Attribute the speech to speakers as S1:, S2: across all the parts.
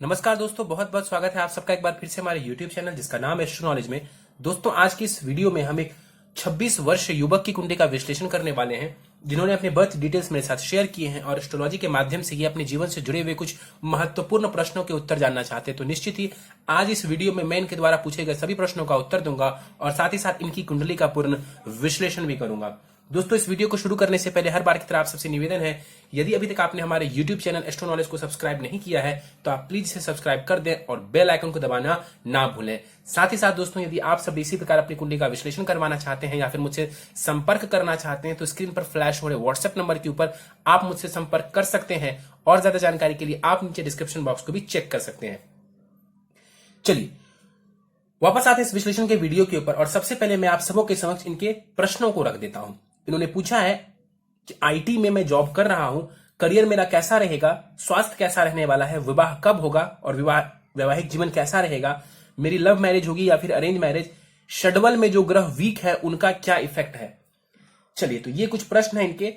S1: नमस्कार दोस्तों, बहुत बहुत स्वागत है आप सबका एक बार फिर से हमारे YouTube चैनल जिसका नाम है एस्ट्रो नॉलेज में। दोस्तों, आज की इस वीडियो में हम एक 26 वर्ष युवक की कुंडली का विश्लेषण करने वाले हैं, जिन्होंने अपने बर्थ डिटेल्स मेरे साथ शेयर किए हैं और एस्ट्रोलॉजी के माध्यम से ये अपने जीवन से जुड़े हुए कुछ महत्वपूर्ण प्रश्नों के उत्तर जानना चाहते हैं। तो निश्चित ही आज इस वीडियो में मैं इनके द्वारा पूछे गए सभी प्रश्नों का उत्तर दूंगा और साथ ही साथ इनकी कुंडली का पूर्ण विश्लेषण भी करूंगा। दोस्तों, इस वीडियो को शुरू करने से पहले हर बार की तरह आप सबसे निवेदन है, यदि अभी तक आपने हमारे YouTube चैनल एस्ट्रो नॉलेज को सब्सक्राइब नहीं किया है तो आप प्लीज इसे सब्सक्राइब कर दें और बेल आइकन को दबाना ना भूलें। साथ ही साथ दोस्तों, यदि आप सब इसी प्रकार अपनी कुंडली का विश्लेषण करवाना चाहते हैं या फिर मुझसे संपर्क करना चाहते हैं तो स्क्रीन पर फ्लैश हो रहे व्हाट्सएप नंबर के ऊपर आप मुझसे संपर्क कर सकते हैं और ज्यादा जानकारी के लिए आप नीचे डिस्क्रिप्शन बॉक्स को भी चेक कर सकते हैं। चलिए वापस आते हैं इस विश्लेषण के वीडियो के ऊपर और सबसे पहले मैं आप सबों के समक्ष इनके प्रश्नों को रख देता हूं। इन्होंने पूछा है कि आईटी में मैं जॉब कर रहा हूं, करियर मेरा कैसा रहेगा, स्वास्थ्य कैसा रहने वाला है, विवाह कब होगा और वैवाहिक जीवन कैसा रहेगा, मेरी लव मैरिज होगी या फिर अरेंज मैरिज, षड्वल में जो ग्रह वीक है उनका क्या इफेक्ट है। चलिए, तो ये कुछ प्रश्न है इनके।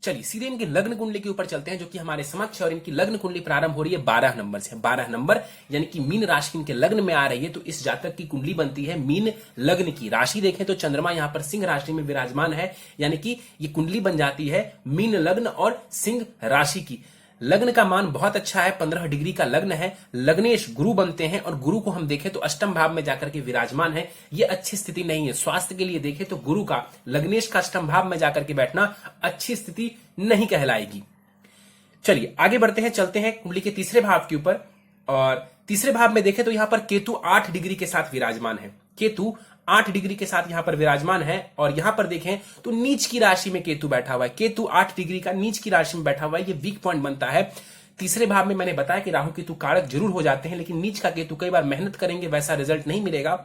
S1: चलिए सीधे इनकी लग्न कुंडली के ऊपर चलते हैं जो कि हमारे समक्ष है और इनकी लग्न कुंडली प्रारंभ हो रही है 12 नंबर से। 12 नंबर यानी कि मीन राशि इनके लग्न में आ रही है, तो इस जातक की कुंडली बनती है मीन लग्न की। राशि देखें तो चंद्रमा यहां पर सिंह राशि में विराजमान है, यानी कि ये कुंडली बन जाती है मीन लग्न और सिंह राशि की। लग्न का मान बहुत अच्छा है, 15 डिग्री का लग्न है। लग्नेश गुरु बनते हैं और गुरु को हम देखें तो अष्टम भाव में जाकर के विराजमान है। ये अच्छी स्थिति नहीं है। स्वास्थ्य के लिए देखें तो गुरु का लग्नेश का अष्टम भाव में जाकर के बैठना अच्छी स्थिति नहीं कहलाएगी। चलिए आगे बढ़ते हैं, चलते हैं कुंडली के तीसरे भाव के ऊपर। और तीसरे भाव में देखें तो यहां पर केतु 8 डिग्री के साथ विराजमान है। केतु 8 डिग्री के साथ यहां पर विराजमान है और यहां पर देखें तो नीच की राशि में केतु बैठा हुआ है। केतु 8 डिग्री का नीच की राशि में बैठा हुआ है, ये वीक पॉइंट बनता है। तीसरे भाव में मैंने बताया कि राहु केतु कारक जरूर हो जाते हैं, लेकिन नीच का केतु कई बार मेहनत करेंगे वैसा रिजल्ट नहीं मिलेगा।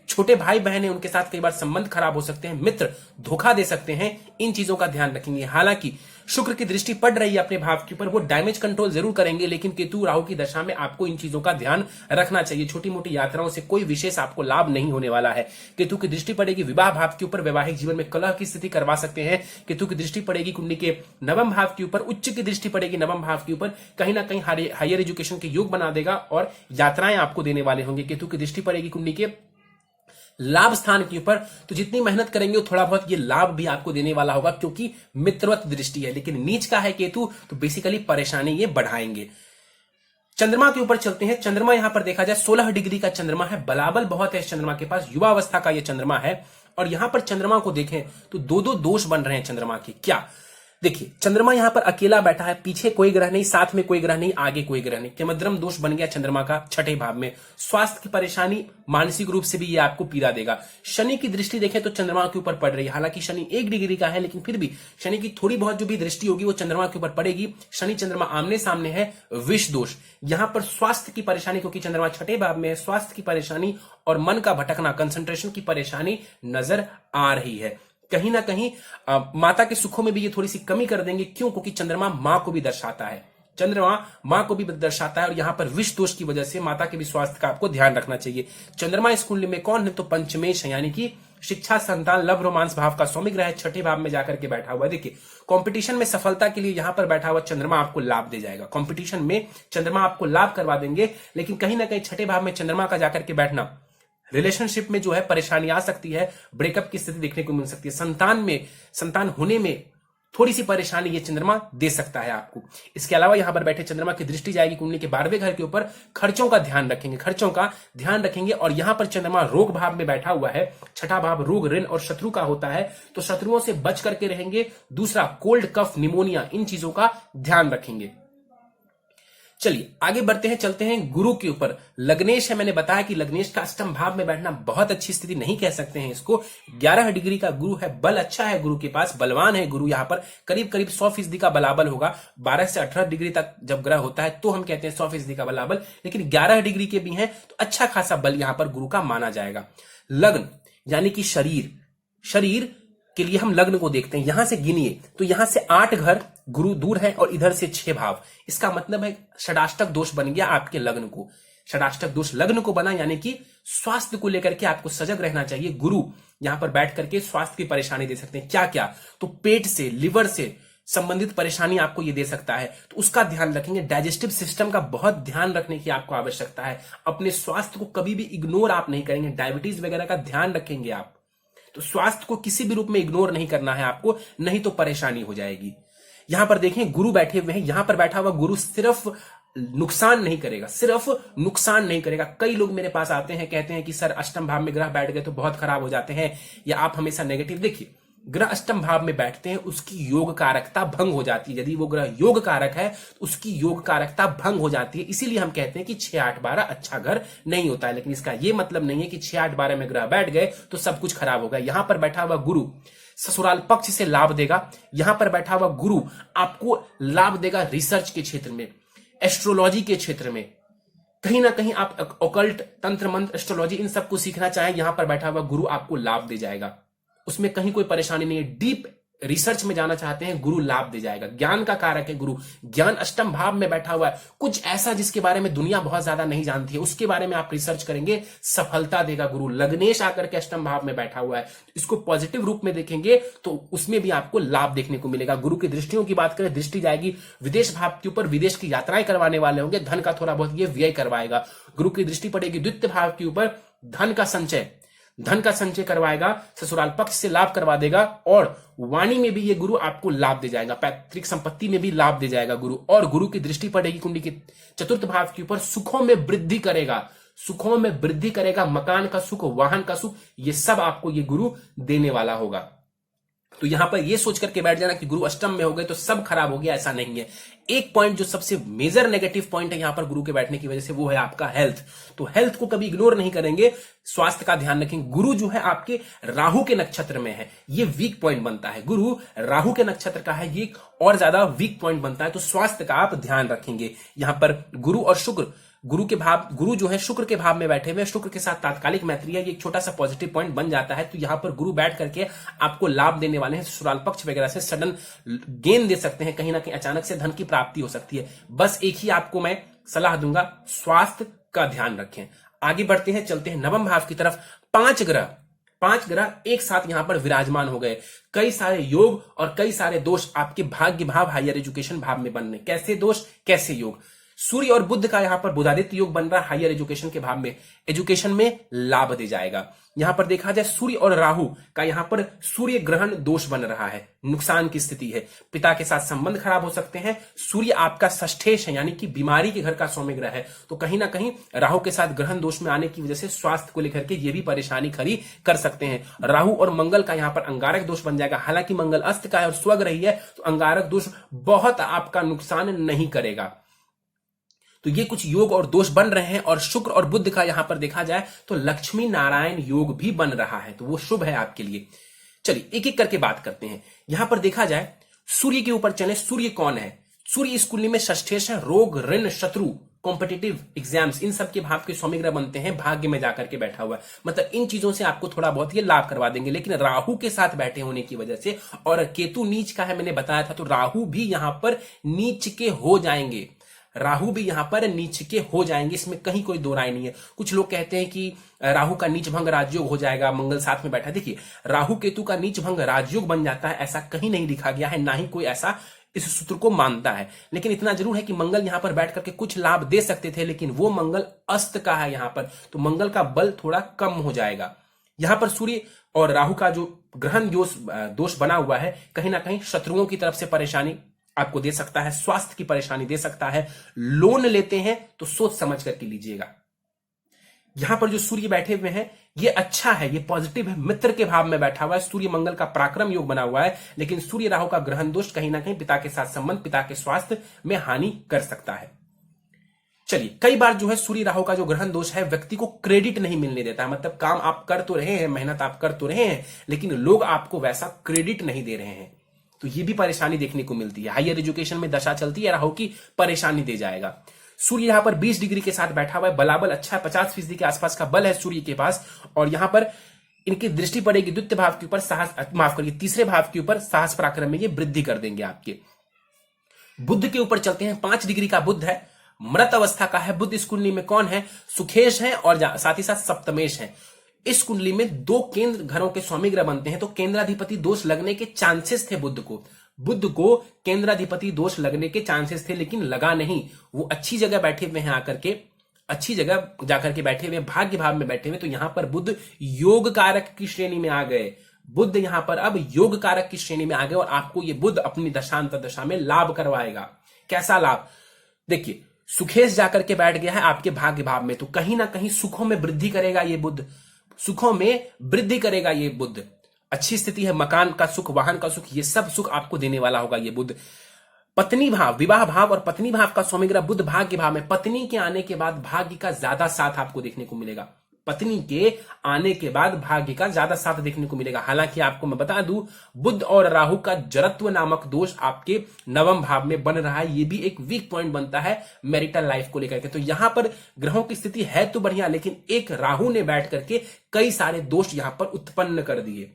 S1: छोटे भाई बहन है, उनके साथ कई बार संबंध खराब हो सकते हैं, मित्र धोखा दे सकते हैं, इन चीजों का ध्यान रखेंगे। हालांकि शुक्र की दृष्टि पड़ रही है अपने भाव के ऊपर, वो डैमेज कंट्रोल जरूर करेंगे, लेकिन केतु राहु की दशा में आपको इन चीजों का ध्यान रखना चाहिए। छोटी मोटी यात्राओं से कोई विशेष आपको लाभ नहीं होने वाला है। केतु की दृष्टि पड़ेगी विवाह भाव के ऊपर, वैवाहिक जीवन में कलह की स्थिति करवा सकते हैं। केतु की दृष्टि पड़ेगी कुंडली के नवम भाव के ऊपर, उच्च की दृष्टि पड़ेगी नवम भाव के ऊपर, कहीं ना कहीं हायर एजुकेशन के योग बना देगा और यात्राएं आपको देने वाले होंगे। केतु की दृष्टि पड़ेगी कुंडली के लाभ स्थान के ऊपर, तो जितनी मेहनत करेंगे थोड़ा बहुत ये लाभ भी आपको देने वाला होगा, क्योंकि मित्रवत दृष्टि है। लेकिन नीच का है केतु, तो बेसिकली परेशानी ये बढ़ाएंगे। चंद्रमा के ऊपर चलते हैं। चंद्रमा यहां पर देखा जाए 16 डिग्री का चंद्रमा है, बलाबल बहुत है इस चंद्रमा के पास, युवा अवस्था का ये चंद्रमा है। और यहां पर चंद्रमा को देखें तो दो दो दोष बन रहे हैं चंद्रमा के। क्या देखिए, चंद्रमा यहां पर अकेला बैठा है, पीछे कोई ग्रह नहीं, साथ में कोई ग्रह नहीं, आगे कोई ग्रह नहीं। केमद्रम दोष बन गया चंद्रमा का छठे भाव में। स्वास्थ्य की परेशानी, मानसिक रूप से भी ये आपको पीड़ा देगा। शनि की दृष्टि देखें तो चंद्रमा के ऊपर पड़ रही है। हालांकि शनि 1 डिग्री का है, लेकिन फिर भी शनि की थोड़ी बहुत जो भी दृष्टि होगी वो चंद्रमा के ऊपर पड़ेगी। शनि चंद्रमा आमने सामने है, विष दोष। यहां पर स्वास्थ्य की परेशानी, क्योंकि चंद्रमा छठे भाव में है, स्वास्थ्य की परेशानी और मन का भटकना, कंसंट्रेशन की परेशानी नजर आ रही है। कहीं ना कहीं माता के सुखों में भी ये थोड़ी सी कमी कर देंगे। क्यों? क्योंकि चंद्रमा मां को भी दर्शाता है, चंद्रमा मां को भी दर्शाता है और यहां पर विष दोष की वजह से माता के भी स्वास्थ्य का आपको ध्यान रखना चाहिए। चंद्रमा इस कुंडली में कौन है? तो पंचमेश है, यानी कि शिक्षा, संतान, लव, रोमांस भाव का स्वामी ग्रह है, छठे भाव में जाकर के बैठा हुआ है। देखिए, कंपटीशन में सफलता के लिए यहां पर बैठा हुआ चंद्रमा आपको लाभ दे जाएगा। कंपटीशन में चंद्रमा आपको लाभ करवा देंगे, लेकिन कहीं ना कहीं छठे भाव में चंद्रमा का जाकर के बैठना रिलेशनशिप में जो है परेशानी आ सकती है, ब्रेकअप की स्थिति देखने को मिल सकती है। संतान होने में थोड़ी सी परेशानी ये चंद्रमा दे सकता है आपको। इसके अलावा यहां पर बैठे चंद्रमा की दृष्टि जाएगी कुंडली के 12वें घर के ऊपर। खर्चों का ध्यान रखेंगे और यहां पर चंद्रमा रोग भाव में बैठा हुआ है। छठा भाव रोग, ऋण और शत्रु का होता है, तो शत्रुओं से बच करके रहेंगे। दूसरा, कोल्ड, कफ, निमोनिया, इन चीजों का ध्यान रखेंगे। चलिए आगे बढ़ते हैं, चलते हैं गुरु के ऊपर। लग्नेश है, मैंने बताया कि लग्नेश का अष्टम भाव में बैठना बहुत अच्छी स्थिति नहीं कह सकते हैं इसको। 11 डिग्री का गुरु है, बल अच्छा है गुरु के पास, बलवान है गुरु। यहां पर करीब 100% का बलाबल होगा। 12 से 18 डिग्री तक जब ग्रह होता है तो हम कहते हैं 100% का बलाबल, लेकिन 11 डिग्री के भी हैं तो अच्छा खासा बल यहां पर गुरु का माना जाएगा। लग्न यानी कि शरीर के लिए हम लग्न को देखते हैं। यहां से गिनिए तो यहां से 8 घर गुरु दूर है और इधर से 6 भाव। इसका मतलब है षडाष्टक दोष बन गया आपके लग्न को। षडाष्टक दोष लग्न को बना, यानी कि स्वास्थ्य को लेकर के आपको सजग रहना चाहिए। गुरु यहां पर बैठ करके स्वास्थ्य की परेशानी दे सकते हैं। क्या क्या? तो पेट से, लिवर से, संबंधित परेशानी आपको ये दे सकता है, तो उसका ध्यान रखेंगे। डाइजेस्टिव सिस्टम का बहुत ध्यान रखने की आपको आवश्यकता है। अपने स्वास्थ्य को कभी भी इग्नोर आप नहीं करेंगे। डायबिटीज वगैरह का ध्यान रखेंगे आप, तो स्वास्थ्य को किसी भी रूप में इग्नोर नहीं करना है आपको, नहीं तो परेशानी हो जाएगी। यहां पर देखें गुरु बैठे हुए हैं, यहां पर बैठा हुआ गुरु सिर्फ नुकसान नहीं करेगा, सिर्फ नुकसान नहीं करेगा। कई लोग मेरे पास आते हैं, कहते हैं कि सर अष्टम भाव में ग्रह बैठ गए तो बहुत खराब हो जाते हैं, या आप हमेशा नेगेटिव। देखिए, ग्रह अष्टम भाव में बैठते हैं, उसकी योग कारकता भंग हो जाती है। यदि वो ग्रह योग कारक है तो उसकी योग कारकता भंग हो जाती है। इसीलिए हम कहते हैं कि 6, 8, 12 अच्छा घर नहीं होता है। लेकिन इसका यह मतलब नहीं है कि 6, 8, 12 में ग्रह बैठ गए तो सब कुछ खराब होगा। यहां पर बैठा हुआ गुरु ससुराल पक्ष से लाभ देगा। यहां पर बैठा हुआ गुरु आपको लाभ देगा रिसर्च के क्षेत्र में, एस्ट्रोलॉजी के क्षेत्र में। कहीं ना कहीं आप ओकल्ट, तंत्र मंत्र, एस्ट्रोलॉजी इन सबको सीखना चाहें, यहां पर बैठा हुआ गुरु आपको लाभ दे जाएगा। उसमें कहीं कोई परेशानी नहीं है। डीप रिसर्च में जाना चाहते हैं, गुरु लाभ दे जाएगा। ज्ञान का कारक है गुरु, ज्ञान अष्टम भाव में बैठा हुआ है। कुछ ऐसा जिसके बारे में दुनिया बहुत ज्यादा नहीं जानती है, उसके बारे में आप रिसर्च करेंगे, सफलता देगा गुरु। लग्नेश आकर के अष्टम भाव में बैठा हुआ है, इसको पॉजिटिव रूप में देखेंगे तो उसमें भी आपको लाभ देखने को मिलेगा। गुरु की दृष्टियों की बात करें, दृष्टि जाएगी विदेश भाव के ऊपर, विदेश की यात्राएं करवाने वाले होंगे, धन का थोड़ा बहुत ये व्यय करवाएगा। गुरु की दृष्टि पड़ेगी द्वितीय भाव के ऊपर, धन का संचय करवाएगा, ससुराल पक्ष से लाभ करवा देगा। और वाणी में भी ये गुरु आपको लाभ दे जाएगा, पैतृक संपत्ति में भी लाभ दे जाएगा गुरु। और गुरु की दृष्टि पड़ेगी कुंडली के चतुर्थ भाव के ऊपर, सुखों में वृद्धि करेगा, सुखों में वृद्धि करेगा। मकान का सुख, वाहन का सुख, ये सब आपको ये गुरु देने वाला होगा। तो यहां पर ये सोच करके बैठ जाना कि गुरु अष्टम में हो गए तो सब खराब हो गया, ऐसा नहीं है। एक पॉइंट जो सबसे मेजर नेगेटिव पॉइंट है यहां पर गुरु के बैठने की वजह से, वो है आपका हेल्थ। तो हेल्थ को कभी इग्नोर नहीं करेंगे, स्वास्थ्य का ध्यान रखेंगे। गुरु जो है आपके राहु के नक्षत्र में है, ये वीक पॉइंट बनता है। गुरु राहु के नक्षत्र का है, ये और ज्यादा वीक पॉइंट बनता है। तो स्वास्थ्य का आप ध्यान रखेंगे। यहां पर गुरु और शुक्र, गुरु जो है शुक्र के भाव में बैठे हुए, शुक्र के साथ तात्कालिक मैत्री है, ये एक छोटा सा पॉजिटिव पॉइंट बन जाता है। तो यहां पर गुरु बैठ करके आपको लाभ देने वाले हैं। ससुराल पक्ष वगैरह से सडन गेन दे सकते हैं, कहीं ना कहीं अचानक से धन की प्राप्ति हो सकती है। बस एक ही आपको मैं सलाह दूंगा, स्वास्थ्य का ध्यान रखें। आगे बढ़ते हैं, चलते हैं नवम भाव की तरफ। 5 ग्रह एक साथ यहां पर विराजमान हो गए। कई सारे योग और कई सारे दोष आपके भाग्य भाव, हायर एजुकेशन भाव में बनने। कैसे दोष, कैसे योग? सूर्य और बुध का यहां पर बुधादित्य योग बन रहा है हायर एजुकेशन के भाव में, एजुकेशन में लाभ दे जाएगा। यहां पर देखा जाए सूर्य और राहु का यहां पर सूर्य ग्रहण दोष बन रहा है, नुकसान की स्थिति है। पिता के साथ संबंध खराब हो सकते हैं। सूर्य आपका षष्ठेश है, यानी कि बीमारी के घर का सौम्य ग्रह है। तो कहीं ना कहीं राहु के साथ ग्रहण दोष में आने की वजह से स्वास्थ्य को लेकर के ये भी परेशानी खड़ी कर सकते हैं। राहु और मंगल का यहां पर अंगारक दोष बन जाएगा। हालांकि मंगल अस्त का है और स्वग्रही है, तो अंगारक दोष बहुत आपका नुकसान नहीं करेगा। तो ये कुछ योग और दोष बन रहे हैं। और शुक्र और बुध का यहां पर देखा जाए तो लक्ष्मी नारायण योग भी बन रहा है, तो वो शुभ है आपके लिए। चलिए एक एक करके बात करते हैं। यहां पर देखा जाए सूर्य के ऊपर चले। सूर्य कौन है? सूर्य इस कुंडली में षष्ठेश है। रोग, ऋण, शत्रु, कॉम्पिटिटिव एग्जाम्स, इन सब के भाव के स्वामी ग्रह बनते हैं। भाग्य में जाकर के बैठा हुआ है, मतलब इन चीजों से आपको थोड़ा बहुत ये लाभ करवा देंगे। लेकिन राहु के साथ बैठे होने की वजह से, और केतु नीच का है, मैंने बताया था, तो राहु भी यहां पर नीच के हो जाएंगे। राहु भी यहां पर नीच के हो जाएंगे, इसमें कहीं कोई दो राय नहीं है। कुछ लोग कहते हैं कि राहु का नीच भंग राजयोग हो जाएगा, मंगल साथ में बैठा। देखिए, राहु केतु का नीच भंग राजयोग बन जाता है, ऐसा कहीं नहीं लिखा गया है, ना ही कोई ऐसा इस सूत्र को मानता है। लेकिन इतना जरूर है कि मंगल यहां पर बैठ करके कुछ लाभ दे सकते थे, लेकिन वो मंगल अस्त का है यहां पर, तो मंगल का बल थोड़ा कम हो जाएगा। यहां पर सूर्य और राहु का जो ग्रहण दोष बना हुआ है, कहीं ना कहीं शत्रुओं की तरफ से परेशानी आपको दे सकता है, स्वास्थ्य की परेशानी दे सकता है। लोन लेते हैं तो सोच समझ करके लीजिएगा। यहां पर जो सूर्य बैठे हुए हैं ये अच्छा है, ये पॉजिटिव है, मित्र के भाव में बैठा हुआ है। सूर्य मंगल का पराक्रम योग बना हुआ है, लेकिन सूर्य राहु का ग्रहण दोष कहीं ना कहीं पिता के साथ संबंध, पिता के स्वास्थ्य में हानि कर सकता है। चलिए, कई बार जो है सूर्य राहु का जो ग्रहण दोष है व्यक्ति को क्रेडिट नहीं मिलने देता है। मतलब काम आप कर तो रहे हैं, मेहनत आप कर तो रहे हैं, लेकिन लोग आपको वैसा क्रेडिट नहीं दे रहे हैं, तो ये भी परेशानी देखने को मिलती है। हायर एजुकेशन में दशा चलती है, राहु की परेशानी दे जाएगा। सूर्य यहां पर 20 डिग्री के साथ बैठा हुआ है, बलाबल अच्छा है, 50% के आसपास का बल है सूर्य के पास। और यहां पर इनकी दृष्टि पड़ेगी द्वितीय भाव के ऊपर, साहस, माफ करिए, तीसरे भाव के ऊपर, साहस पराक्रम में ये वृद्धि कर देंगे आपके। बुध के ऊपर चलते हैं। 5 डिग्री का बुध है, मृत अवस्था का है। बुध इस कुंडली में कौन है? सुखेश है और साथ ही साथ सप्तमेश है। इस कुंडली में 2 केंद्र घरों के स्वामी ग्रह बनते हैं, तो केंद्राधिपति दोष लगने के चांसेस थे बुध को। बुध को केंद्राधिपति दोष लगने के चांसेस थे, लेकिन लगा नहीं। वो अच्छी जगह बैठे हुए हैं, आकर के अच्छी जगह जाकर के बैठे हुए, भाग्य भाव में बैठे हुए, तो यहां पर बुध योग कारक की श्रेणी में आ गए। बुध यहां पर अब योग कारक की श्रेणी में आ गए और आपको ये बुध अपनी दशांतर दशा में लाभ करवाएगा। कैसा लाभ? देखिए, सुखेश जाकर के बैठ गया है आपके भाग्य भाव में, तो कहीं ना कहीं सुखों में वृद्धि करेगा ये बुध, सुखों में वृद्धि करेगा ये बुध। अच्छी स्थिति है, मकान का सुख, वाहन का सुख, ये सब सुख आपको देने वाला होगा ये बुध। पत्नी भाव, विवाह भाव और पत्नी भाव का स्वामी ग्रह बुध भाग्य भाव में, पत्नी के आने के बाद भाग्य का ज्यादा साथ आपको देखने को मिलेगा। पत्नी के आने के बाद भाग्य का ज्यादा साथ देखने को मिलेगा। हालांकि आपको मैं बता दूं, बुध और राहु का जड़त्व नामक दोष आपके नवम भाव में बन रहा है। ये भी एक वीक पॉइंट बनता है मैरिटल लाइफ को लेकर के। तो यहां पर ग्रहों की स्थिति है तो बढ़िया, लेकिन एक राहु ने बैठ करके कई सारे दोष यहां पर उत्पन्न कर दिए,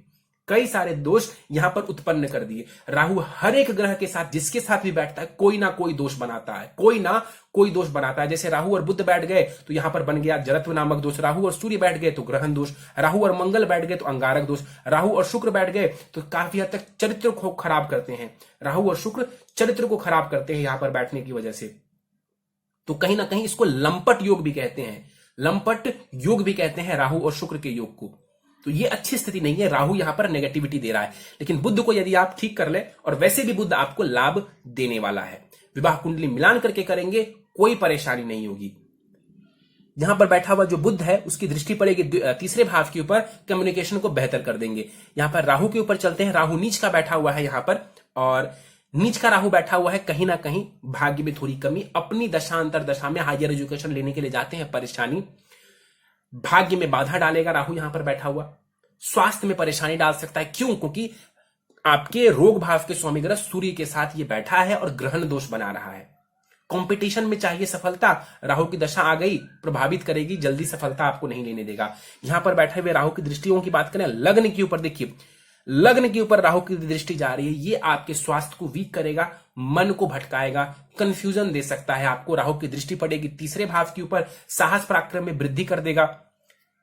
S1: कई सारे दोष यहां पर उत्पन्न कर दिए। राहु हर एक ग्रह के साथ, जिसके साथ भी बैठता है, कोई ना कोई दोष बनाता है, कोई ना कोई दोष बनाता है। जैसे राहु और बुध बैठ गए तो यहां पर बन गया जड़त्व नामक दोष, राहु और सूर्य बैठ गए तो ग्रहण दोष, राहु और मंगल बैठ गए तो अंगारक दोष, राहु और शुक्र बैठ गए तो काफी हद तक चरित्र को खराब करते हैं। राहु और शुक्र चरित्र को खराब करते हैं यहां पर बैठने की वजह से। तो कहीं ना कहीं इसको लंपट योग भी कहते हैं, लंपट योग भी कहते हैं राहु और शुक्र के योग को। तो ये अच्छी स्थिति नहीं है, राहु यहां पर नेगेटिविटी दे रहा है। लेकिन बुध को यदि आप ठीक कर ले, और वैसे भी बुध आपको लाभ देने वाला है, विवाह कुंडली मिलान करके करेंगे, कोई परेशानी नहीं होगी। यहां पर बैठा हुआ जो बुध है उसकी दृष्टि पड़ेगी तीसरे भाव के ऊपर, कम्युनिकेशन को बेहतर कर देंगे। यहां पर राहु के ऊपर चलते हैं, राहु नीच का बैठा हुआ है यहां पर, और नीच का राहु बैठा हुआ है, कहीं ना कहीं भाग्य में थोड़ी कमी, अपनी दशांतर दशा में हायर एजुकेशन लेने के लिए जाते हैं, परेशानी, भाग्य में बाधा डालेगा राहु यहां पर बैठा हुआ। स्वास्थ्य में परेशानी डाल सकता है, क्यों? क्योंकि आपके रोग भाव के स्वामी ग्रह सूर्य के साथ ये बैठा है और ग्रहण दोष बना रहा है। कंपटीशन में चाहिए सफलता, राहु की दशा आ गई, प्रभावित करेगी, जल्दी सफलता आपको नहीं लेने देगा। यहां पर बैठे हुए राहु की दृष्टियों की बात करें, लग्न के ऊपर देखिए, लग्न के ऊपर राहु की दृष्टि जा रही है, ये आपके स्वास्थ्य को वीक करेगा, मन को भटकाएगा, कंफ्यूजन दे सकता है आपको। राहु की दृष्टि पड़ेगी तीसरे भाव के ऊपर, साहस पराक्रम में वृद्धि कर देगा।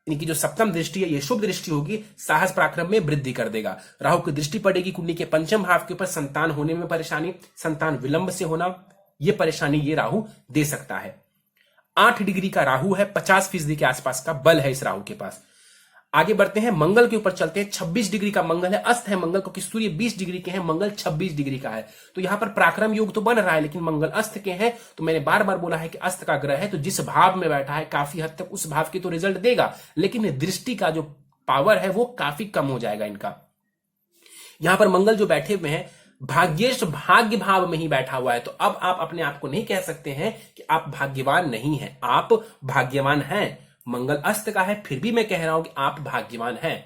S1: इनकी जो सप्तम दृष्टि है ये शुभ दृष्टि होगी, साहस पराक्रम में वृद्धि कर देगा। राहु की दृष्टि पड़ेगी कुंडली के पंचम भाव के ऊपर, संतान होने में परेशानी, संतान विलंब से होना, ये परेशानी ये राहु दे सकता है। 8 डिग्री का राहु है, 50% के आसपास का बल है इस राहु के पास। आगे बढ़ते हैं, मंगल के ऊपर चलते हैं। 26 डिग्री का मंगल है, अस्त है मंगल, क्योंकि सूर्य 20 डिग्री के हैं, मंगल 26 डिग्री का है। तो यहां पर पराक्रम योग तो बन रहा है, लेकिन मंगल अस्त के हैं। तो मैंने बार बार बोला है कि अस्त का ग्रह है, तो जिस भाव में बैठा है काफी हद तक उस भाव की तो रिजल्ट देगा, लेकिन दृष्टि का जो पावर है वो काफी कम हो जाएगा इनका। यहां पर मंगल जो बैठे हुए हैं, भाग्येश भाग्य भाव में ही बैठा हुआ है। तो अब आप अपने आप को नहीं कह सकते हैं कि आप भाग्यवान नहीं हैं, आप भाग्यवान हैं। मंगल अस्त का है, फिर भी मैं कह रहा हूं कि आप भाग्यवान हैं।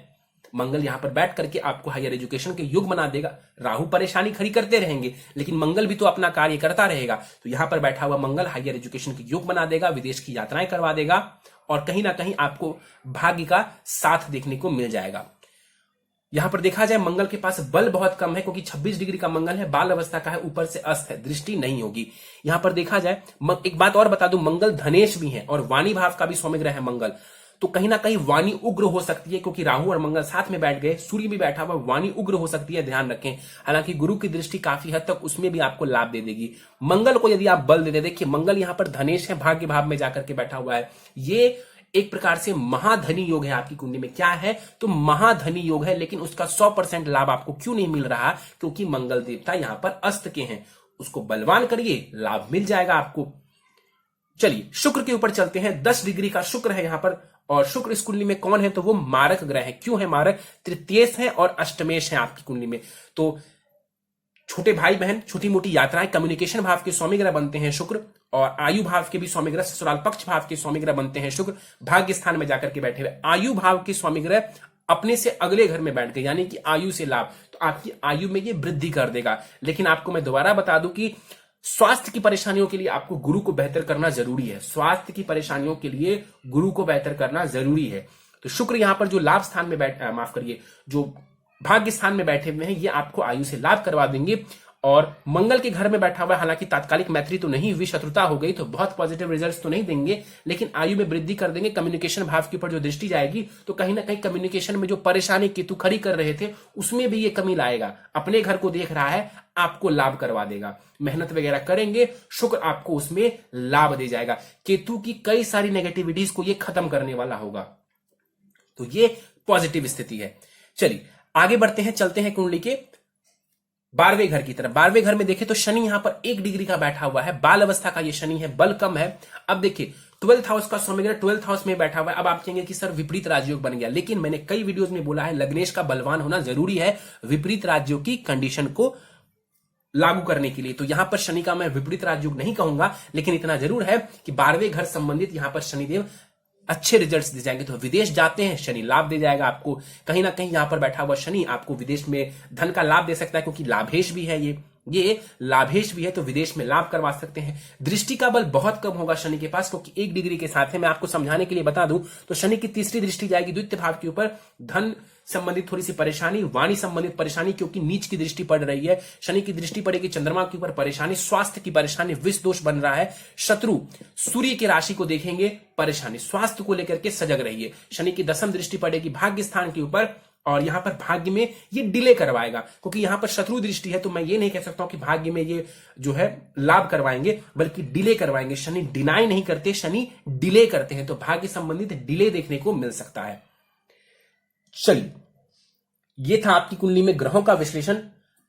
S1: मंगल यहां पर बैठ करके आपको हायर एजुकेशन के युग बना देगा। राहु परेशानी खड़ी करते रहेंगे, लेकिन मंगल भी तो अपना कार्य करता रहेगा। तो यहां पर बैठा हुआ मंगल हायर एजुकेशन के युग बना देगा, विदेश की यात्राएं करवा देगा, और कहीं ना कहीं आपको भाग्य का साथ देखने को मिल जाएगा। यहां पर देखा जाए मंगल के पास बल बहुत कम है, क्योंकि 26 डिग्री का मंगल है, बाल अवस्था का है, ऊपर से अस्त है, दृष्टि नहीं होगी। यहां पर देखा जाए, एक बात और बता दूं, मंगल धनेश भी है और वाणी भाव का भी स्वामी ग्रह है मंगल। तो कहीं ना कहीं वाणी उग्र हो सकती है, क्योंकि राहु और मंगल साथ में बैठ गए, सूर्य भी बैठा हुआ, वाणी उग्र हो सकती है, ध्यान रखें। हालांकि गुरु की दृष्टि काफी हद तक उसमें भी आपको लाभ दे देगी। मंगल को यदि आप बल दे दे, देखिए मंगल यहां पर धनेश है, भाग्य भाव में जाकर के बैठा हुआ है, ये एक प्रकार से महाधनी योग है आपकी कुंडली में। क्या है? तो महाधनी योग है, लेकिन उसका 100% लाभ आपको क्यों नहीं मिल रहा? क्योंकि मंगल देवता यहां पर अस्त के हैं। उसको बलवान करिए, लाभ मिल जाएगा आपको। चलिए शुक्र के ऊपर चलते हैं। 10 डिग्री का शुक्र है यहां पर, और शुक्र इस कुंडली में कौन है? तो वो मारक ग्रह है। क्यों है मारक? तृतीयेश है और अष्टमेश है आपकी कुंडली में। तो छोटे भाई बहन, छोटी मोटी यात्राएं, कम्युनिकेशन भाव के स्वामी ग्रह बनते हैं शुक्र, और आयु भाव के भी स्वामी ग्रह, ससुराल पक्ष भाव के स्वामी ग्रह बनते हैं शुक्र। भाग्य स्थान में जाकर के बैठे हुए आयु भाव के स्वामी ग्रह अपने से अगले घर में बैठ गए, यानी कि आयु से लाभ, तो आपकी आयु में ये वृद्धि कर देगा। लेकिन आपको मैं दोबारा बता दूं कि स्वास्थ्य की परेशानियों के लिए आपको गुरु को बेहतर करना जरूरी है। स्वास्थ्य की परेशानियों के लिए गुरु को बेहतर करना जरूरी है। तो शुक्र यहां पर जो लाभ स्थान में जो भाग्य स्थान में बैठे हुए हैं, ये आपको आयु से लाभ करवा देंगे। और मंगल के घर में बैठा हुआ है, हालांकि तात्कालिक मैत्री तो नहीं हुई, शत्रुता हो गई, तो बहुत पॉजिटिव रिजल्ट्स तो नहीं देंगे, लेकिन आयु में वृद्धि कर देंगे। कम्युनिकेशन भाव के ऊपर जो दृष्टि जाएगी तो कहीं ना कहीं कम्युनिकेशन में जो परेशानी केतु खड़ी कर रहे थे उसमें भी ये कमी लाएगा। अपने घर को देख रहा है, आपको लाभ करवा देगा। मेहनत वगैरह करेंगे, शुक्र आपको उसमें लाभ दे जाएगा। केतु की कई सारी नेगेटिविटीज को ये खत्म करने वाला होगा, तो ये पॉजिटिव स्थिति है। चलिए आगे बढ़ते हैं, चलते हैं कुंडली के 12वें घर की तरफ। 12वें घर में देखें तो शनि यहां पर 1 डिग्री का बैठा हुआ है, बाल अवस्था का ये शनि है, बल कम है। अब देखिए 12th हाउस का स्वामी 12th हाउस में बैठा हुआ है। अब आप कहेंगे कि सर विपरीत राजयोग बन गया, लेकिन मैंने कई वीडियोस में बोला है लग्नेश का बलवान होना जरूरी है विपरीत राजयोग की कंडीशन को लागू करने के लिए। तो यहां पर शनि का मैं विपरीत राजयोग नहीं कहूंगा, लेकिन इतना जरूर है कि 12वें घर संबंधित यहां पर शनिदेव अच्छे रिजल्ट्स दे जाएंगे। तो विदेश जाते हैं, शनि लाभ दे जाएगा आपको। कहीं ना कहीं यहां पर बैठा हुआ शनि आपको विदेश में धन का लाभ दे सकता है, क्योंकि लाभेश भी है, ये लाभेश भी है, तो विदेश में लाभ करवा सकते हैं। दृष्टि का बल बहुत कम होगा शनि के पास, क्योंकि 1 डिग्री के साथ है। मैं आपको समझाने के लिए बता दूं तो शनि की तीसरी दृष्टि जाएगी द्वितीय भाव के ऊपर। धन संबंधित थोड़ी सी परेशानी, वाणी संबंधित परेशानी, क्योंकि नीच की दृष्टि पड़ रही है। शनि की दृष्टि पड़ेगी चंद्रमा के ऊपर, परेशानी, स्वास्थ्य की परेशानी, विष दोष बन रहा है, शत्रु सूर्य की राशि को देखेंगे, परेशानी, स्वास्थ्य को लेकर के सजग रहिए। शनि की 10वीं दृष्टि पड़ेगी भाग्य स्थान के ऊपर, और यहां पर भाग्य में ये डिले करवाएगा, क्योंकि यहां पर शत्रु दृष्टि है। तो मैं ये नहीं कह सकता हूं कि भाग्य में ये जो है लाभ करवाएंगे, बल्कि डिले करवाएंगे। शनि डिनाई नहीं करते, शनि डिले करते हैं, तो भाग्य संबंधित डिले देखने को मिल सकता है। चलिए ये था आपकी कुंडली में ग्रहों का विश्लेषण।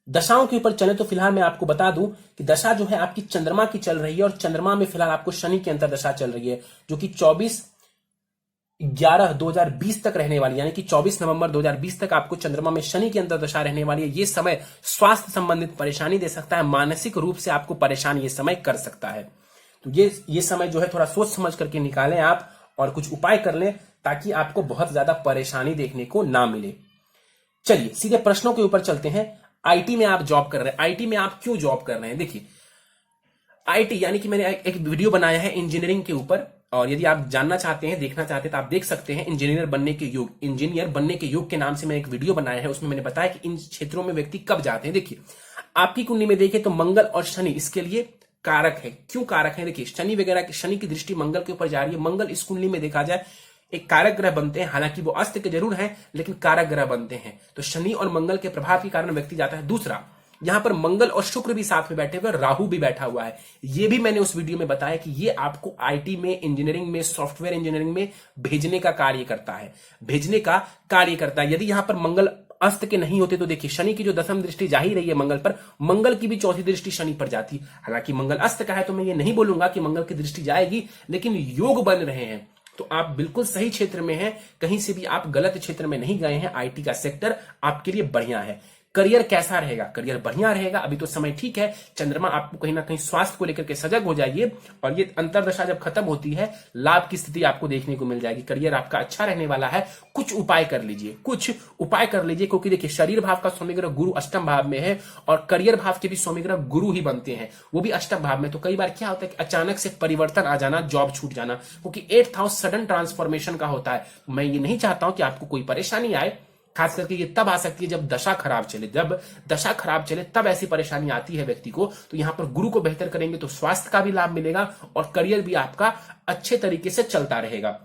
S1: दशाओं के ऊपर चले तो फिलहाल मैं आपको बता दूं कि दशा जो है आपकी चंद्रमा की चल रही है, और चंद्रमा में फिलहाल आपको शनि की अंतर दशा चल रही है, जो कि 24/11/2020 तक रहने वाली, यानी कि 24 नवंबर 2020 तक आपको चंद्रमा में शनि की अंतर दशा रहने वाली है। ये समय स्वास्थ्य संबंधित परेशानी दे सकता है, मानसिक रूप से आपको परेशान ये समय कर सकता है। तो ये समय जो है थोड़ा सोच समझ करके निकालें आप, और कुछ उपाय कर लें, ताकि आपको बहुत ज्यादा परेशानी देखने को ना मिले। चलिए सीधे प्रश्नों के ऊपर चलते हैं। आईटी में आप जॉब कर रहे हैं, आईटी में आप क्यों जॉब कर रहे हैं? देखिए आईटी यानी कि मैंने एक वीडियो बनाया है इंजीनियरिंग के ऊपर, और यदि आप जानना चाहते हैं, देखना चाहते हैं, तो आप देख सकते हैं। इंजीनियर बनने के योग के नाम से मैं एक वीडियो बनाया है, उसमें मैंने बताया कि इन क्षेत्रों में व्यक्ति कब जाते हैं। देखिए आपकी कुंडली में देखिए तो मंगल और शनि इसके लिए कारक है। क्यों कारक है? देखिए शनि वगैरह, शनि की दृष्टि मंगल के ऊपर जा रही है। मंगल इस कुंडली में देखा जाए एक कारक ग्रह बनते हैं, हालांकि वो अस्त के जरूर हैं, लेकिन कारक ग्रह बनते हैं। तो शनि और मंगल के प्रभाव के कारण व्यक्ति जाता है। दूसरा, यहां पर मंगल और शुक्र भी साथ में बैठे हुए, राहु भी बैठा हुआ है। ये भी मैंने उस वीडियो में बताया कि ये आपको आईटी में, इंजीनियरिंग में, सॉफ्टवेयर इंजीनियरिंग में भेजने का कार्य करता है, यदि यहां पर मंगल अस्त के नहीं होते तो देखिए शनि की जो 10वीं दृष्टि जा ही रही है मंगल पर, मंगल की भी 4थी दृष्टि शनि पर जाती। हालांकि मंगल अस्त का है, तो मैं ये नहीं बोलूंगा कि मंगल की दृष्टि जाएगी, लेकिन योग बन रहे हैं, तो आप बिल्कुल सही क्षेत्र में हैं, कहीं से भी आप गलत क्षेत्र में नहीं गए हैं। आईटी का सेक्टर आपके लिए बढ़िया है। करियर कैसा रहेगा? करियर बढ़िया रहेगा, अभी तो समय ठीक है। चंद्रमा आपको कहीं ना कहीं स्वास्थ्य को लेकर के सजग हो जाइए, और ये अंतरदशा जब खत्म होती है, लाभ की स्थिति आपको देखने को मिल जाएगी। करियर आपका अच्छा रहने वाला है। कुछ उपाय कर लीजिए, क्योंकि देखिए शरीर भाव का स्वामी ग्रह गुरु अष्टम भाव में है, और करियर भाव के भी स्वामी ग्रह गुरु ही बनते हैं, वो भी अष्टम भाव में। तो कई बार क्या होता है कि अचानक से परिवर्तन आ जाना, जॉब छूट जाना, क्योंकि 8th हाउस सडन ट्रांसफॉर्मेशन का होता है। मैं ये नहीं चाहता हूं कि आपको कोई परेशानी आए, खास करके ये तब आ सकती है जब दशा खराब चले, तब ऐसी परेशानी आती है व्यक्ति को। तो यहां पर गुरु को बेहतर करेंगे तो स्वास्थ्य का भी लाभ मिलेगा, और करियर भी आपका अच्छे तरीके से चलता रहेगा।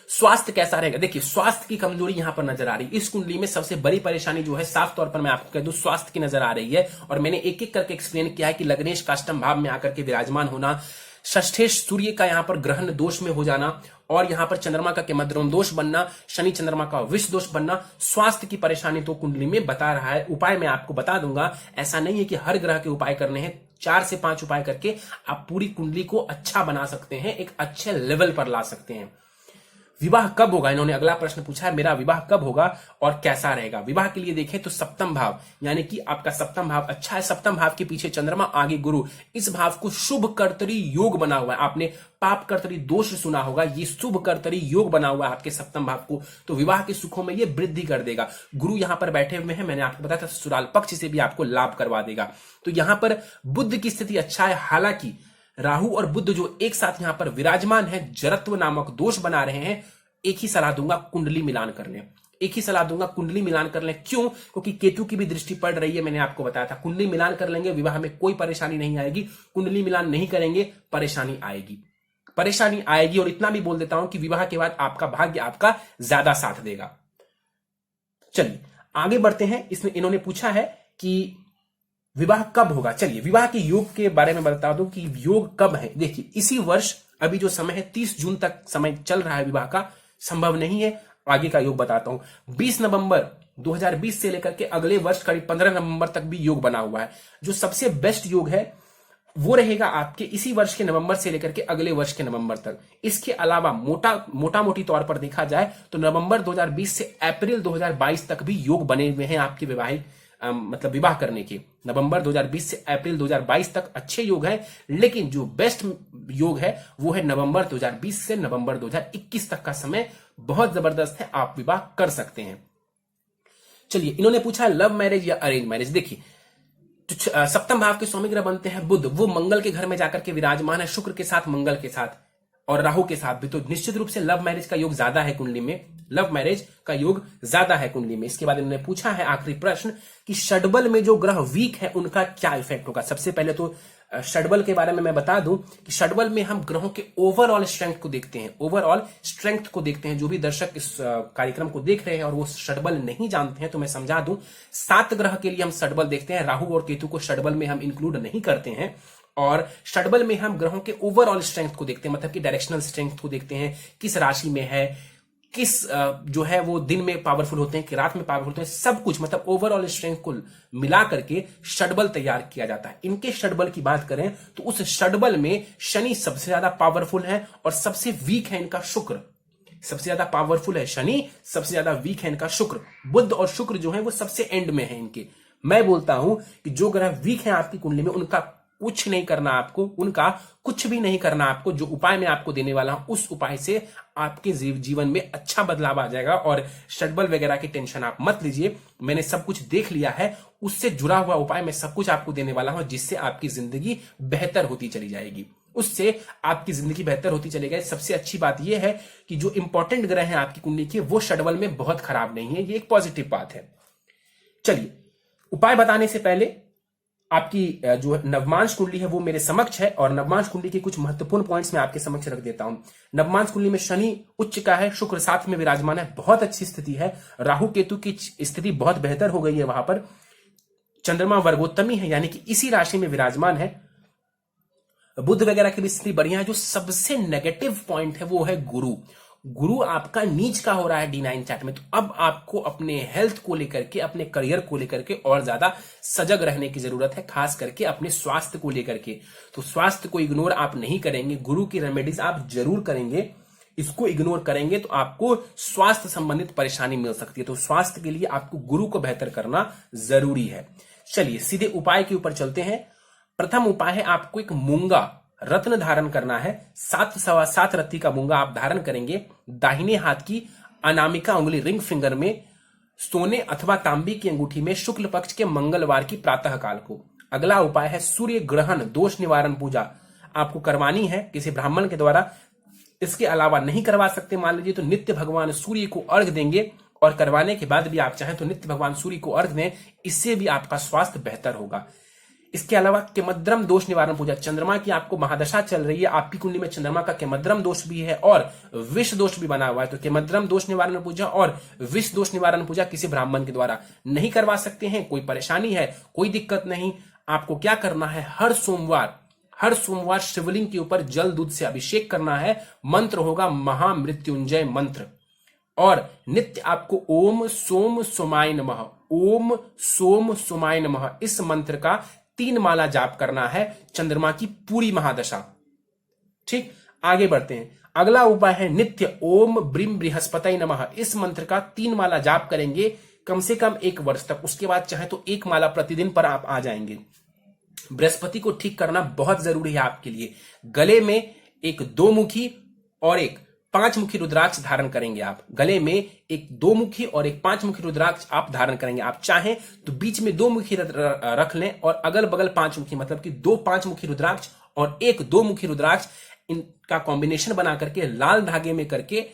S1: स्वास्थ्य कैसा रहेगा? देखिए स्वास्थ्य की कमजोरी यहां पर नजर आ रही है। इस कुंडली में सबसे बड़ी परेशानी जो है, साफ तौर पर मैं आपको कह दूं, स्वास्थ्य की नजर आ रही है। और मैंने एक एक करके एक्सप्लेन किया है कि लग्नेश का अष्टम भाव में आकर के विराजमान होना, षष्ठेश सूर्य का यहां पर ग्रहण दोष में हो जाना, और यहां पर चंद्रमा का केमद्रोम दोष बनना, शनि चंद्रमा का विष दोष बनना, स्वास्थ्य की परेशानी तो कुंडली में बता रहा है। उपाय मैं आपको बता दूंगा, ऐसा नहीं है कि हर ग्रह के उपाय करने हैं। 4 से 5 उपाय करके आप पूरी कुंडली को अच्छा बना सकते हैं, एक अच्छे लेवल पर ला सकते हैं। विवाह कब होगा? इन्होंने अगला प्रश्न पूछा है, मेरा विवाह कब होगा और कैसा रहेगा? विवाह के लिए देखें तो सप्तम भाव, यानी कि आपका सप्तम भाव अच्छा है। सप्तम भाव के पीछे चंद्रमा, आगे गुरु, इस भाव को शुभ कर्तरी योग बना हुआ है। आपने पाप कर्तरी दोष सुना होगा, ये शुभ कर्तरी योग बना हुआ है आपके सप्तम भाव को, तो विवाह के सुखों में ये वृद्धि कर देगा। गुरु यहां पर बैठे हुए हैं, मैंने आपको बताया था ससुराल पक्ष से भी आपको लाभ करवा देगा। तो यहां पर बुध की स्थिति अच्छा है, हालांकि राहु और बुध जो एक साथ यहां पर विराजमान है, जरत्व नामक दोष बना रहे हैं। एक ही सलाह दूंगा, कुंडली मिलान कर लें। एक ही सलाह दूंगा, कुंडली मिलान कर लें। क्यों? क्योंकि केतु की भी दृष्टि पड़ रही है, मैंने आपको बताया था। कुंडली मिलान कर लेंगे, विवाह में कोई परेशानी नहीं आएगी। कुंडली मिलान नहीं करेंगे, परेशानी आएगी, परेशानी आएगी। और इतना भी बोल देता हूं कि विवाह के बाद आपका भाग्य आपका ज्यादा साथ देगा। चलिए आगे बढ़ते हैं। इसमें इन्होंने पूछा है कि विवाह कब होगा। चलिए विवाह के योग के बारे में बता दूं कि योग कब है। देखिए इसी वर्ष अभी जो समय है 30 जून तक समय चल रहा है विवाह का, संभव नहीं है। आगे का योग बताता हूं। 20 नवंबर 2020 से लेकर के अगले वर्ष करीब 15 नवंबर तक भी योग बना हुआ है। जो सबसे बेस्ट योग है वो रहेगा आपके इसी वर्ष के नवंबर से लेकर के अगले वर्ष के नवंबर तक। इसके अलावा मोटा मोटी तौर पर देखा जाए तो नवंबर 2020 से अप्रैल 2022 तक भी योग बने हुए हैं आपके वैवाहिक मतलब विवाह करने के। नवंबर 2020 से अप्रैल 2022 तक अच्छे योग हैं, लेकिन जो बेस्ट योग है वो है नवंबर 2020 से नवंबर 2021 तक का समय बहुत जबरदस्त है, आप विवाह कर सकते हैं। चलिए इन्होंने पूछा है लव मैरिज या अरेंज मैरिज। देखिए सप्तम भाव के स्वामी ग्रह बनते हैं बुध, वो मंगल के घर में जाकर के विराजमान है, शुक्र के साथ, मंगल के साथ और राहु के साथ भी। तो निश्चित रूप से लव मैरिज का योग ज्यादा है कुंडली में, लव मैरिज का योग ज्यादा है कुंडली में। इसके बाद इन्होंने पूछा है आखिरी प्रश्न कि षडबल में जो ग्रह वीक है उनका क्या इफेक्ट होगा। सबसे पहले तो षडबल के बारे में मैं बता दूं कि षडबल में हम ग्रहों के ओवरऑल स्ट्रेंथ को देखते हैं, ओवरऑल स्ट्रेंथ को देखते हैं। जो भी दर्शक इस कार्यक्रम को देख रहे हैं और वो षडबल नहीं जानते हैं तो मैं समझा दूं, 7 ग्रह के लिए हम षडबल देखते हैं। राहु और केतु को षडबल में हम इंक्लूड नहीं करते हैं। और षडबल में हम ग्रहों के ओवरऑल स्ट्रेंथ को देखते हैं, मतलब कि डायरेक्शनल स्ट्रेंथ को देखते हैं, किस राशि में है, किस जो है वो दिन में पावरफुल होते हैं कि रात में पावरफुल होते हैं, सब कुछ मतलब ओवरऑल स्ट्रेंथ को मिला करके षडबल तैयार किया जाता है। इनके षडबल की बात करें तो उस षडबल में शनि सबसे ज्यादा पावरफुल है और सबसे वीक है इनका शुक्र। सबसे ज्यादा पावरफुल है शनि, सबसे ज्यादा वीक है इनका शुक्र। बुध और शुक्र जो है वो सबसे एंड में है इनके। मैं बोलता हूं कि जो ग्रह वीक है आपकी कुंडली में उनका कुछ नहीं करना आपको, उनका कुछ भी नहीं करना आपको। जो उपाय मैं आपको देने वाला हूं उस उपाय से आपके जीवन में अच्छा बदलाव आ जाएगा। और षडबल वगैरह की टेंशन आप मत लीजिए, मैंने सब कुछ देख लिया है, उससे जुड़ा हुआ उपाय मैं सब कुछ आपको देने वाला हूं जिससे आपकी जिंदगी बेहतर होती चली जाएगी, उससे आपकी जिंदगी बेहतर होती चली जाएगी। सबसे अच्छी बात यह है कि जो इंपॉर्टेंट ग्रह हैं आपकी कुंडली के वो षडबल में बहुत खराब नहीं है, ये एक पॉजिटिव बात है। चलिए उपाय बताने से पहले आपकी जो नवमांश कुंडली है वो मेरे समक्ष है और नवमांश कुंडली के कुछ महत्वपूर्ण पॉइंट्स मैं आपके समक्ष रख देता हूं। नवमांश कुंडली में शनि उच्च का है, शुक्र साथ में विराजमान है, बहुत अच्छी स्थिति है। राहु केतु की स्थिति बहुत बेहतर हो गई है वहां पर। चंद्रमा वर्गोत्तमी है यानी कि इसी राशि में विराजमान है। बुध वगैरह की भी स्थिति बढ़िया है। जो सबसे नेगेटिव पॉइंट है वो है गुरु। गुरु आपका नीच का हो रहा है D9 चैट में। तो अब आपको अपने हेल्थ को लेकर के, अपने करियर को लेकर के और ज्यादा सजग रहने की जरूरत है, खास करके अपने स्वास्थ्य को लेकर के। तो स्वास्थ्य को इग्नोर आप नहीं करेंगे, गुरु की रेमेडीज आप जरूर करेंगे। इसको इग्नोर करेंगे तो आपको स्वास्थ्य संबंधित परेशानी मिल सकती है। तो स्वास्थ्य के लिए आपको गुरु को बेहतर करना जरूरी है। चलिए सीधे उपाय के ऊपर चलते हैं। प्रथम उपाय है आपको एक मूंगा रत्न धारण करना है। 7.25 रत्ती का मूंगा आप धारण करेंगे। दाहिने हाथ की अनामिका उंगली रिंग फिंगर में सोने अथवा तांबे की अंगूठी में शुक्ल पक्ष के मंगलवार की प्रातः काल को। अगला उपाय है सूर्य ग्रहण दोष निवारण पूजा आपको करवानी है किसी ब्राह्मण के द्वारा। इसके अलावा नहीं करवा सकते मान लीजिए तो नित्य भगवान सूर्य को अर्घ देंगे और करवाने के बाद भी आप चाहें तो नित्य भगवान सूर्य को अर्घ दें, इससे भी आपका स्वास्थ्य बेहतर होगा। इसके अलावा केमद्रम दोष निवारण पूजा, चंद्रमा की आपको महादशा चल रही है, आपकी कुंडली में चंद्रमा का केमद्रम दोष भी है और विष दोष भी बना हुआ है। तो केमद्रम दोष निवारण पूजा और विष दोष निवारण पूजा किसी ब्राह्मण के द्वारा नहीं करवा सकते हैं। कोई परेशानी है, कोई दिक्कत नहीं। आपको क्या करना है, हर सोमवार शिवलिंग के ऊपर जल दूध से अभिषेक करना है। मंत्र होगा महामृत्युंजय मंत्र और नित्य आपको ओम सोम सोमाय नमः, ओम सोम सोमाय नमः इस मंत्र का 3 माला जाप करना है चंद्रमा की पूरी महादशा। ठीक, आगे बढ़ते हैं। अगला उपाय है नित्य ओम ब्रीम बृहस्पति नमः इस मंत्र का 3 माला जाप करेंगे कम से कम 1 वर्ष तक। उसके बाद चाहे तो 1 माला प्रतिदिन पर आप आ जाएंगे। बृहस्पति को ठीक करना बहुत जरूरी है आपके लिए। गले में एक 2 मुखी और एक 5 मुखी रुद्राक्ष धारण करेंगे आप। गले में एक 2 मुखी और एक 5 मुखी रुद्राक्ष आप धारण करेंगे। आप चाहें तो बीच में 2 मुखी रख लें और अगल बगल 5 मुखी, मतलब कि 2 5 मुखी रुद्राक्ष और एक 2 मुखी रुद्राक्ष, इनका कॉम्बिनेशन बना करके लाल धागे में करके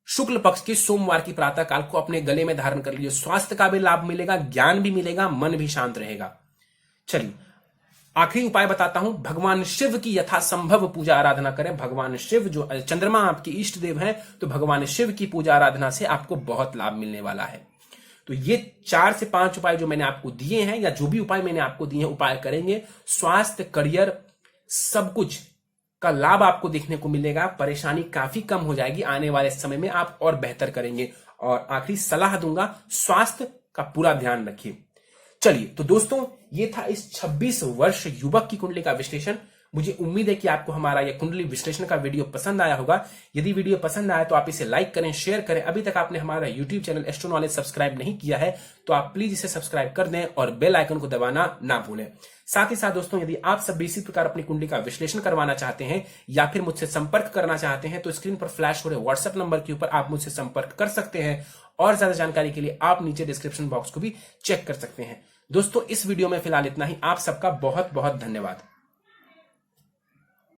S1: शुक्ल पक्ष के सोमवार की प्रातः काल को अपने गले में धारण कर लीजिए। स्वास्थ्य का भी लाभ मिलेगा, ज्ञान भी मिलेगा, मन भी शांत रहेगा। चलिए आखिरी उपाय बताता हूं। भगवान शिव की यथासंभव पूजा आराधना करें। भगवान शिव जो चंद्रमा आपके इष्ट देव हैं, तो भगवान शिव की पूजा आराधना से आपको बहुत लाभ मिलने वाला है। तो ये 4 से 5 उपाय जो मैंने आपको दिए हैं, या जो भी उपाय मैंने आपको दिए हैं, उपाय करेंगे, स्वास्थ्य, करियर, सब कुछ का लाभ आपको देखने को मिलेगा। परेशानी काफी कम हो जाएगी। आने वाले समय में आप और बेहतर करेंगे। और आखिरी सलाह दूंगा, स्वास्थ्य का पूरा ध्यान रखिए। चलिए तो दोस्तों, ये था इस 26 वर्ष युवक की कुंडली का विश्लेषण। मुझे उम्मीद है कि आपको हमारा यह कुंडली विश्लेषण का वीडियो पसंद आया होगा। यदि वीडियो पसंद आया तो आप इसे लाइक करें, शेयर करें। अभी तक आपने हमारा YouTube channel astro knowledge subscribe नहीं किया है तो आप प्लीज इसे सब्सक्राइब कर दें और बेल आइकन को दबाना ना भूलें। साथ ही साथ दोस्तों, यदि आप सब भी इसी प्रकार अपनी कुंडली का विश्लेषण करवाना चाहते हैं या फिर मुझसे संपर्क करना चाहते हैं, तो स्क्रीन पर फ्लैश हो रहे व्हाट्सएप नंबर के ऊपर आप मुझसे संपर्क कर सकते हैं। और ज्यादा जानकारी के लिए आप नीचे डिस्क्रिप्शन बॉक्स को भी चेक कर सकते हैं। दोस्तों, इस वीडियो में फिलहाल इतना ही। आप सबका बहुत बहुत धन्यवाद।